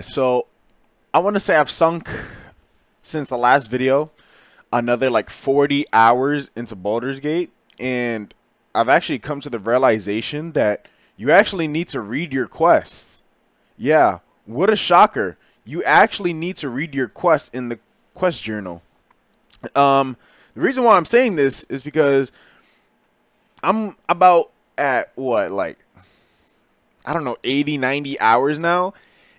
So I want to say I've sunk since the last video another like 40 hours into Baldur's Gate, and I've actually come to the realization that you actually need to read your quests. Yeah, what a shocker. You actually need to read your quests in the quest journal. The reason why I'm saying this is because I'm about at what, like, I don't know, 80, 90 hours now,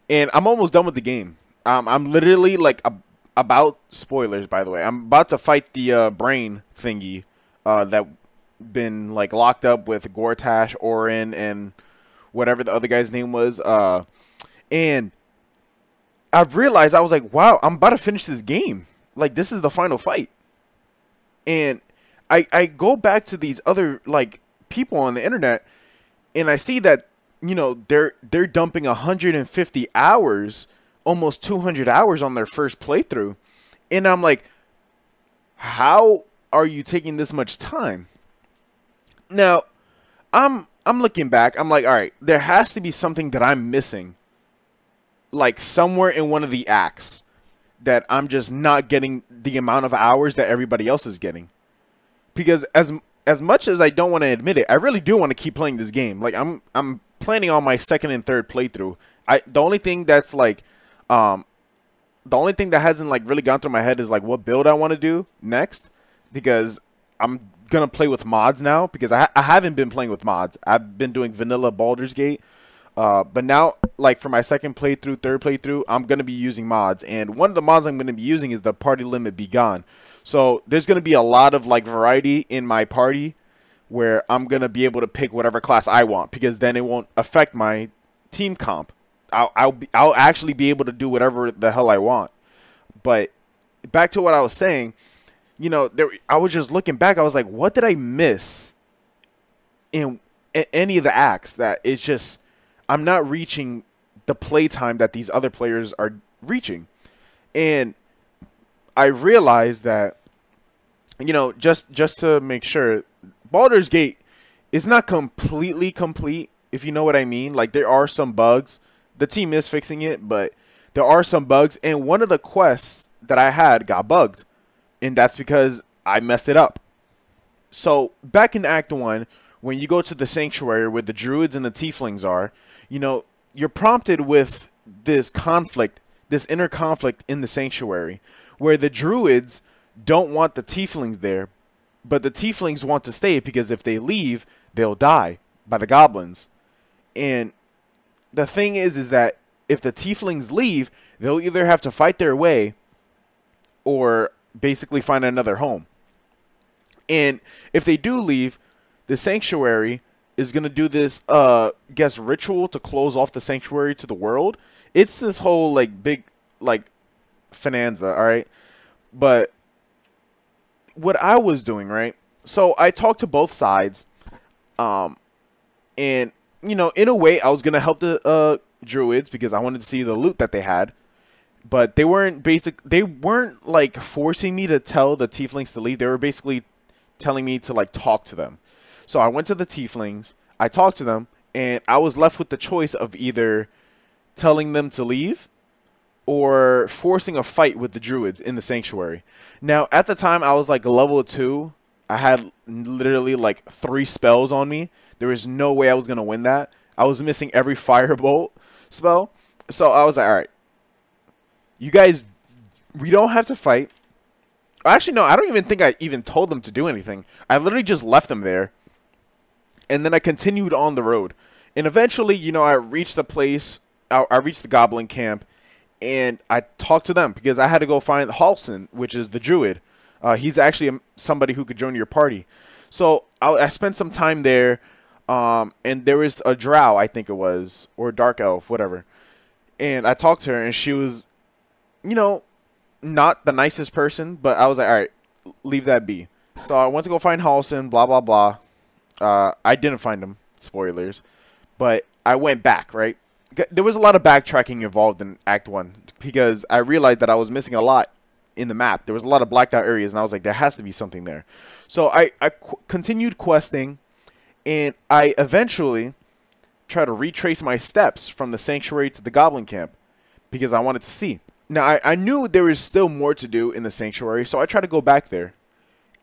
and I'm almost done with the game. I'm literally like about, spoilers by the way, I'm about to fight the brain thingy that been like locked up with Gortash, Orin, and whatever the other guy's name was. And I've realized, I was like, wow, I'm about to finish this game. Like, this is the final fight. And I go back to these other like people on the internet, and I see that, you know, they're dumping 150 hours, almost 200 hours on their first playthrough. And I'm like, how are you taking this much time? Now, I'm looking back. I'm like, all right, there has to be something that I'm missing, like somewhere in one of the acts, that I'm just not getting the amount of hours that everybody else is getting. Because as much as I don't want to admit it, I really do want to keep playing this game. Like, I'm planning on my second and third playthrough. The only thing that's like the only thing that hasn't like really gone through my head is like what build I want to do next, because I'm gonna play with mods now, because I haven't been playing with mods. I've been doing vanilla Baldur's Gate. But now, like, for my second playthrough, third playthrough, I'm going to be using mods. And one of the mods I'm going to be using is the party limit be gone. So there's going to be a lot of, like, variety in my party where I'm going to be able to pick whatever class I want, because then it won't affect my team comp. I'll actually be able to do whatever the hell I want. But back to what I was saying, you know, I was just looking back. I was like, what did I miss in any of the acts that it's just, I'm not reaching the playtime that these other players are reaching? And I realized that, you know, just to make sure, Baldur's Gate is not completely complete, if you know what I mean. Like, there are some bugs. The team is fixing it, but there are some bugs. And one of the quests that I had got bugged, and that's because I messed it up. So back in Act 1, when you go to the sanctuary where the druids and the tieflings are, you know, you're prompted with this conflict, this inner conflict in the sanctuary, where the druids don't want the tieflings there, but the tieflings want to stay, because if they leave, they'll die by the goblins. And the thing is that if the tieflings leave, they'll either have to fight their way or basically find another home. And if they do leave, the sanctuary is going to do this, guess, ritual to close off the sanctuary to the world. It's this whole, like, big, like, finanza, all right? But what I was doing, right? So I talked to both sides, and, you know, in a way, I was going to help the druids because I wanted to see the loot that they had. But they weren't like forcing me to tell the tieflings to leave. They were basically telling me to, like, talk to them. So I went to the tieflings, I talked to them, and I was left with the choice of either telling them to leave or forcing a fight with the druids in the sanctuary. Now, at the time, I was like level 2. I had literally like 3 spells on me. There was no way I was going to win that. I was missing every firebolt spell. So I was like, all right, you guys, we don't have to fight. Actually, no, I don't even think I even told them to do anything. I literally just left them there. And then I continued on the road. And eventually, you know, I reached the place. I reached the goblin camp. And I talked to them because I had to go find Halson, which is the druid. He's actually somebody who could join your party. So I spent some time there. And there was a drow, I think it was. Or a dark elf, whatever. And I talked to her. And she was, you know, not the nicest person. But I was like, all right, leave that be. So I went to go find Halson, blah, blah, blah. I didn't find him, spoilers, but I went back, right? There was a lot of backtracking involved in Act 1 because I realized that I was missing a lot in the map. There was a lot of blacked out areas, and I was like, there has to be something there. So I continued questing, and I eventually tried to retrace my steps from the sanctuary to the goblin camp. because I wanted to see. Now, I knew there was still more to do in the sanctuary, so I tried to go back there,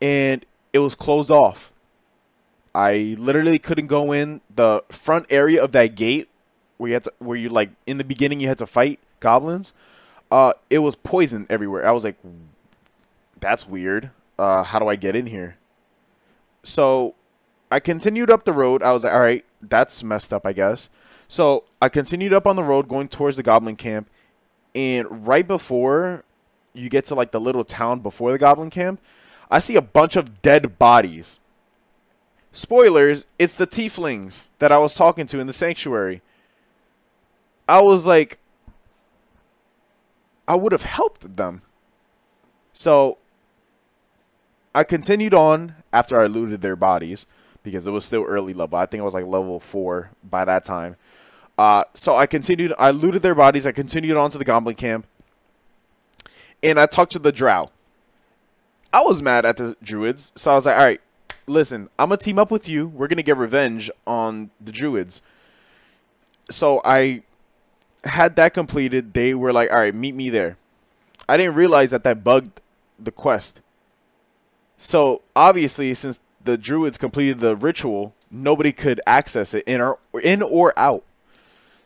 and it was closed off. I literally couldn't go in the front area of that gate where you like in the beginning you had to fight goblins. It was poison everywhere. I was like, that's weird. How do I get in here? So I continued up the road. I was like, all right, that's messed up, I guess. So I continued up on the road going towards the goblin camp. And right before you get to like the little town before the goblin camp, I see a bunch of dead bodies. Spoilers, it's the tieflings that I was talking to in the sanctuary. I was like, I would have helped them. So I continued on after I looted their bodies because it was still early level. I think it was like level 4 by that time. So I looted their bodies. I continued on to the goblin camp. And I talked to the drow. I was mad at the druids. So I was like, all right, listen, I'm going to team up with you. We're going to get revenge on the druids. So I had that completed. They were like, all right, meet me there. I didn't realize that bugged the quest. So obviously, since the druids completed the ritual, nobody could access it in or out.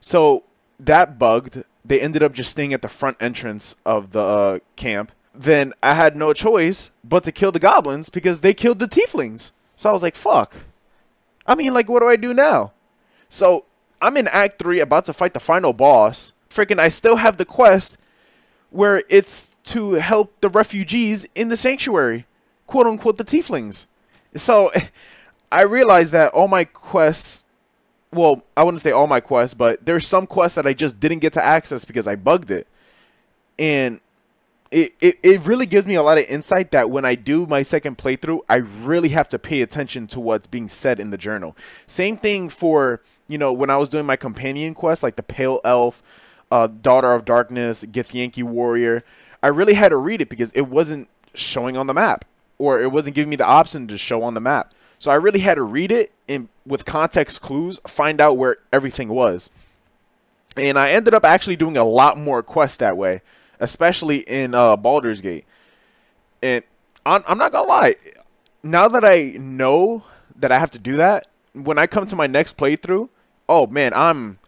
So that bugged. They ended up just staying at the front entrance of the camp. Then I had no choice but to kill the goblins because they killed the tieflings. So I was like, fuck. I mean, like, what do I do now? So I'm in Act 3 about to fight the final boss. Freaking, I still have the quest where it's to help the refugees in the sanctuary. Quote unquote, the tieflings. So I realized that all my quests, well, I wouldn't say all my quests, but there's some quests that I just didn't get to access because I bugged it. And it really gives me a lot of insight that when I do my second playthrough, I really have to pay attention to what's being said in the journal. Same thing for, you know, when I was doing my companion quests, like the Pale Elf, Daughter of Darkness, Githyanki Warrior. I really had to read it because it wasn't showing on the map, or it wasn't giving me the option to show on the map. So I really had to read it and with context clues, find out where everything was. And I ended up actually doing a lot more quests that way, especially in Baldur's Gate. And I'm not gonna lie, now that I know that I have to do that, when I come to my next playthrough, oh man,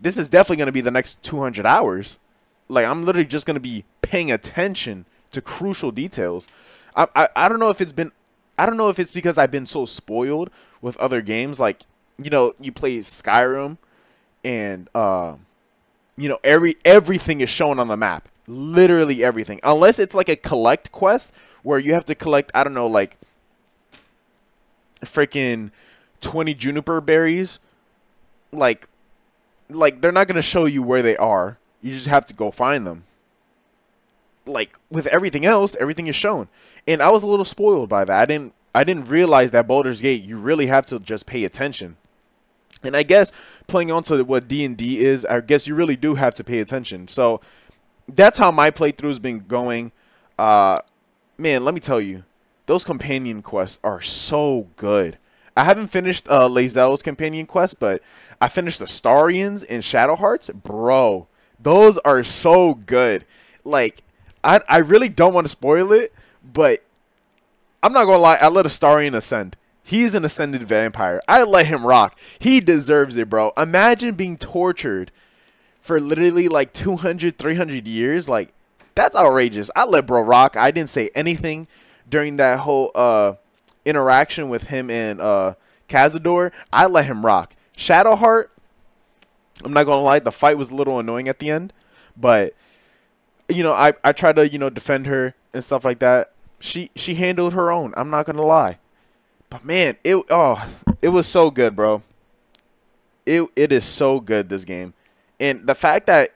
this is definitely gonna be the next 200 hours. Like, I'm literally just gonna be paying attention to crucial details. I don't know if it's because I've been so spoiled with other games. Like, you know, you play Skyrim and you know, everything is shown on the map. Literally everything. Unless it's like a collect quest where you have to collect, I don't know, like freaking 20 juniper berries. Like they're not going to show you where they are. You just have to go find them. Like with everything else, everything is shown. And I was a little spoiled by that. I didn't realize that Baldur's Gate, you really have to just pay attention. And I guess playing on to what D&D is, I guess you really do have to pay attention. So that's how my playthrough's been going. Man, let me tell you, those companion quests are so good. I haven't finished Lae'zel's companion quest, but I finished the Starians and Shadowhearts. Bro, those are so good. Like, I really don't want to spoil it, but I'm not going to lie, I let a Starian ascend. He's an ascended vampire. I let him rock. He deserves it, bro. Imagine being tortured for literally like 200, 300 years. Like, that's outrageous. I let bro rock. I didn't say anything during that whole interaction with him and Cazador. I let him rock. Shadowheart, I'm not going to lie, the fight was a little annoying at the end. But, you know, I tried to, you know, defend her and stuff like that. She handled her own. I'm not going to lie. But man, it was so good, bro. It is so good, this game. And the fact that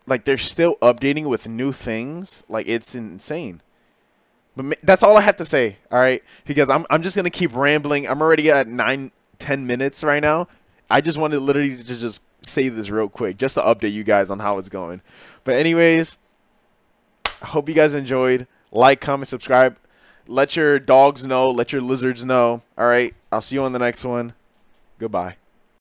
like they're still updating with new things, like, it's insane. But that's all I have to say, all right? Because I'm just going to keep rambling. I'm already at 9-10 minutes right now. I just wanted literally to just say this real quick just to update you guys on how it's going. But anyways, I hope you guys enjoyed. Like, comment, subscribe. Let your dogs know. Let your lizards know. All right. I'll see you on the next one. Goodbye.